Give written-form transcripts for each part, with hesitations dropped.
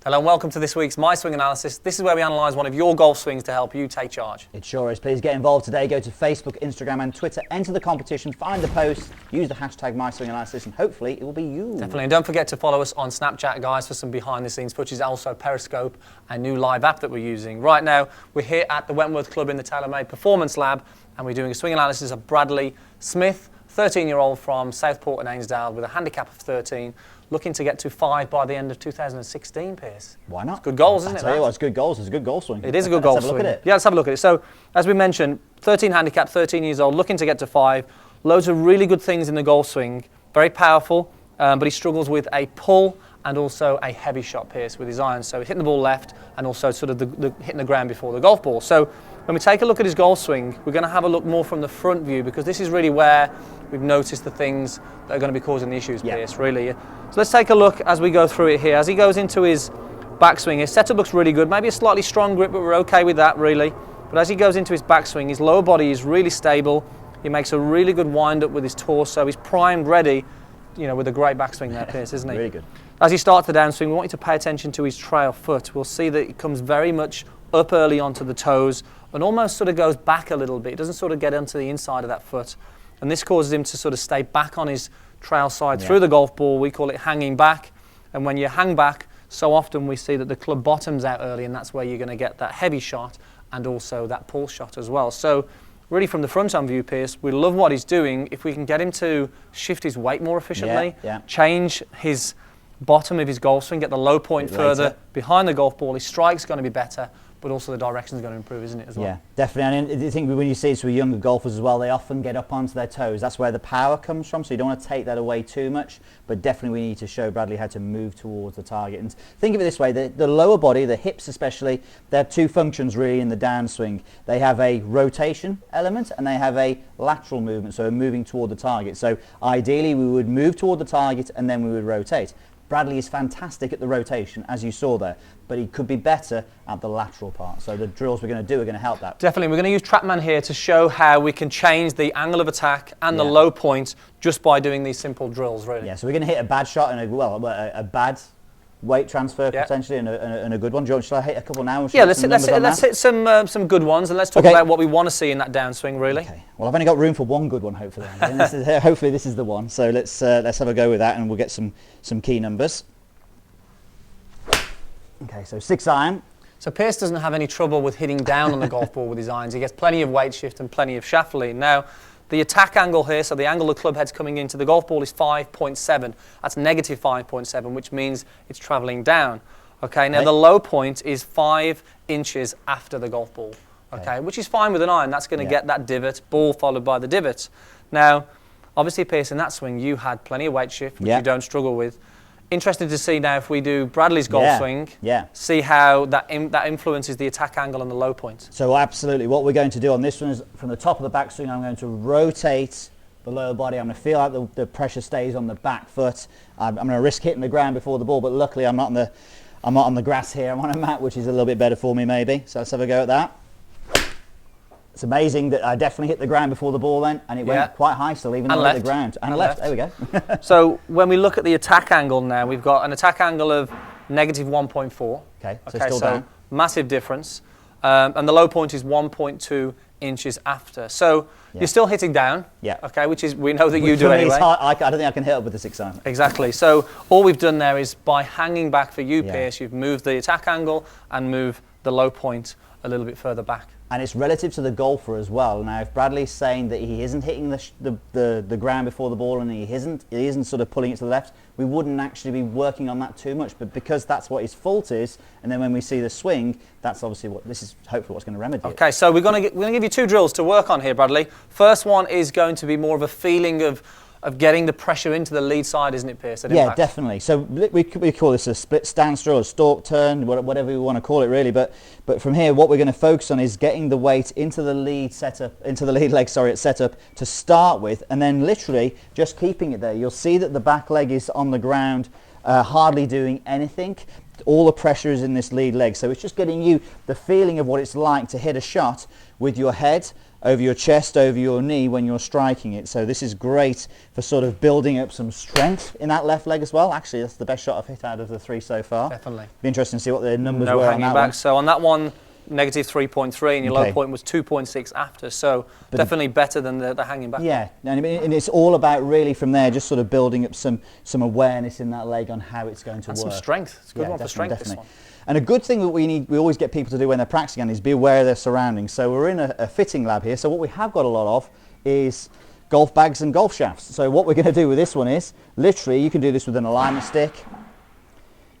Hello and welcome to this week's My Swing Analysis. This is where we analyse one of your golf swings to help you take charge. It sure is. Please get involved today. Go to Facebook, Instagram and Twitter. Enter the competition, find the post, use the hashtag MySwingAnalysis and hopefully it will be you. Definitely. And don't forget to follow us on Snapchat, guys, for some behind the scenes footage. Also Periscope, a new live app that we're using. Right now, we're here at the Wentworth Club in the TaylorMade Performance Lab and we're doing a swing analysis of Bradley Smith, 13-year-old from Southport and Ainsdale with a handicap of 13. Looking to get to 5 by the end of 2016, Piers. Why not? It's good goals, isn't it? I tell you what, it's good goals. It's a good goal swing. It is a good goal swing. Let's have a look at it. Yeah, let's have a look at it. So, as we mentioned, 13 handicap, 13 years old, looking to get to 5. Loads of really good things in the golf swing. Very powerful, but he struggles with a pull and also a heavy shot, Piers, with his irons. So hitting the ball left and also sort of the hitting the ground before the golf ball. So when we take a look at his golf swing, we're going to have a look more from the front view because this is really where we've noticed the things that are going to be causing the issues, Piers, really. So let's take a look as we go through it here. As he goes into his backswing, his setup looks really good. Maybe a slightly strong grip, but we're okay with that, really. But as he goes into his backswing, his lower body is really stable. He makes a really good wind-up with his torso. He's primed, ready, you know, with a great backswing there, Piers, isn't he? Really good. As he starts the downswing, we want you to pay attention to his trail foot. We'll see that it comes very much up early onto the toes and almost sort of goes back a little bit. It doesn't sort of get onto the inside of that foot. And this causes him to sort of stay back on his trail side through the golf ball. We call it hanging back. And when you hang back, so often we see that the club bottoms out early and that's where you're going to get that heavy shot and also that pull shot as well. So really from the front on view, Piers, we love what he's doing. If we can get him to shift his weight more efficiently, change his bottom of his golf swing, get the low point further behind the golf ball, his strike's going to be better, but also the direction's going to improve, isn't it, as well? Yeah, definitely. And I think when you see this with younger golfers as well, they often get up onto their toes. That's where the power comes from, so you don't want to take that away too much, but definitely we need to show Bradley how to move towards the target. And think of it this way, the lower body, the hips especially, they have two functions really in the downswing. They have a rotation element and they have a lateral movement, so moving toward the target. So ideally we would move toward the target and then we would rotate. Bradley is fantastic at the rotation, as you saw there, but he could be better at the lateral part. So the drills we're going to do are going to help that. Definitely. We're going to use TrackMan here to show how we can change the angle of attack and the low point just by doing these simple drills, really. Yeah, so we're going to hit a bad shot and a bad weight transfer potentially and a good one. Shall I hit a couple now? Yeah, let's hit some good ones and let's talk about what we want to see in that downswing, really. Okay. Well, I've only got room for one good one, hopefully. Hopefully this is the one. So let's have a go with that and we'll get some key numbers. Okay, so 6 iron. So Piers doesn't have any trouble with hitting down on the golf ball with his irons. He gets plenty of weight shift and plenty of shaft lean. Now, the attack angle here, so the angle the club head's coming into the golf ball is 5.7. That's negative 5.7, which means it's travelling down. Okay, now the low point is 5 inches after the golf ball. Okay, which is fine with an iron. That's going to get that divot, ball followed by the divot. Now, obviously, Piers, in that swing, you had plenty of weight shift, which you don't struggle with. Interested to see now if we do Bradley's golf swing, see how that influences the attack angle and the low point. So absolutely, what we're going to do on this one is from the top of the backswing, I'm going to rotate the lower body. I'm going to feel like the pressure stays on the back foot. I'm going to risk hitting the ground before the ball, but luckily I'm not on the grass here. I'm on a mat, which is a little bit better for me maybe. So let's have a go at that. It's amazing that I definitely hit the ground before the ball then, and it went quite high still, even though I hit the ground. And left. There we go. So when we look at the attack angle now, we've got an attack angle of negative 1.4. Okay, so still down. Massive difference. And the low point is 1.2 inches after. So you're still hitting down, okay, which is, we know that you do anyway. I don't think I can hit up with the 6 iron. Exactly. So all we've done there is by hanging back for you, Piers, you've moved the attack angle and moved the low point a little bit further back. And it's relative to the golfer as well. Now, if Bradley's saying that he isn't hitting the ground before the ball and he isn't sort of pulling it to the left, we wouldn't actually be working on that too much. But because that's what his fault is, and then when we see the swing, that's obviously hopefully what's going to remedy it. Okay, so we're going to give you 2 drills to work on here, Bradley. First one is going to be more of a feeling of getting the pressure into the lead side, isn't it, Piers? Yeah, definitely. So we call this a split stance drill, a stalk turn, whatever we want to call it really. But from here, what we're going to focus on is getting the weight into the lead leg at setup to start with, and then literally just keeping it there. You'll see that the back leg is on the ground hardly doing anything. All the pressure is in this lead leg, so it's just getting you the feeling of what it's like to hit a shot with your head over your chest, over your knee when you're striking it. So this is great for sort of building up some strength in that left leg as well. Actually, that's the best shot I've hit out of the 3 so far. Definitely. Be interesting to see what the numbers No were on hanging that back. one. So on that one, negative 3.3, and your Okay. low point was 2.6 after. So definitely better than the hanging back. Yeah, and it's all about really from there just sort of building up some awareness in that leg on how it's going to And work. some strength. It's a good one for strength, definitely. this one. And a good thing that we always get people to do when they're practicing is be aware of their surroundings. So we're in a fitting lab here, so what we have got a lot of is golf bags and golf shafts. So what we're going to do with this one is, literally, you can do this with an alignment stick.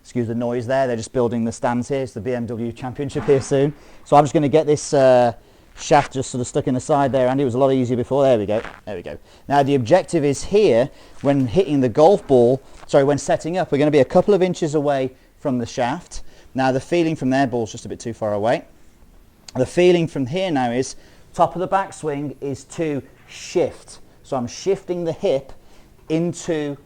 Excuse the noise there, they're just building the stands here. It's the BMW Championship here soon. So I'm just going to get this shaft just sort of stuck in the side there, and it was a lot easier before. There we go, there we go. Now the objective is here, when hitting the golf ball, when setting up, we're going to be a couple of inches away from the shaft. Now the feeling from there, ball's just a bit too far away. The feeling from here now is, top of the backswing is to shift. So I'm shifting the hip into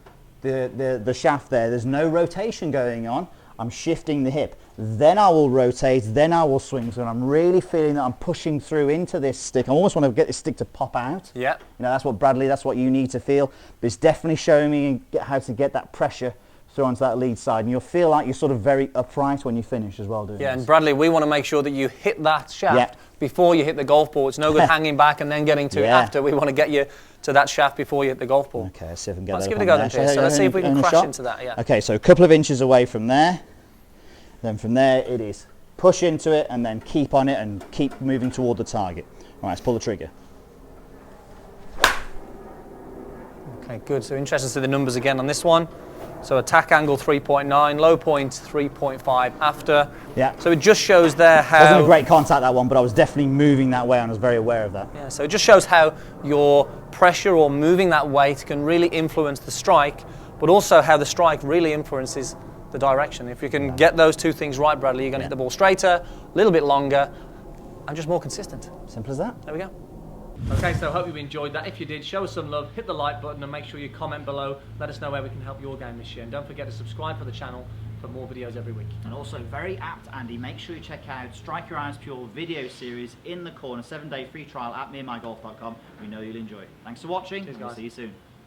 the shaft there. There's no rotation going on. I'm shifting the hip. Then I will rotate, then I will swing. So I'm really feeling that I'm pushing through into this stick. I almost want to get this stick to pop out. Yeah. You know, that's what Bradley, that's what you need to feel. But it's definitely showing me how to get that pressure through onto that lead side, and you'll feel like you're sort of very upright when you finish as well doing this. And Bradley, we want to make sure that you hit that shaft before you hit the golf ball. It's no good hanging back and then getting to it after. We want to get you to that shaft before you hit the golf ball. Okay, let's see if we can get Let's that give up it a on go then, there. Piers. So let's see if we can crash shot into that, Okay, so a couple of inches away from there. Then from there it is push into it and then keep on it and keep moving toward the target. All right, let's pull the trigger. Okay, good. So interested to see the numbers again on this one. So attack angle 3.9, low point 3.5 after. Yeah. So it just shows there how... Wasn't a great contact that one, but I was definitely moving that way and I was very aware of that. Yeah, so it just shows how your pressure or moving that weight can really influence the strike, but also how the strike really influences the direction. If you can get those two things right, Bradley, you're going to hit the ball straighter, a little bit longer, and just more consistent. Simple as that. There we go. Okay, so I hope you enjoyed that. If you did, show us some love, hit the like button, and make sure you comment below. Let us know where we can help your game this year. And don't forget to subscribe for the channel for more videos every week. And also, very apt, Andy, make sure you check out Strike Your Irons Pure video series in the corner, 7-day free trial at meandmygolf.com. We know you'll enjoy it. Thanks for watching. Cheers, We'll guys. see you soon.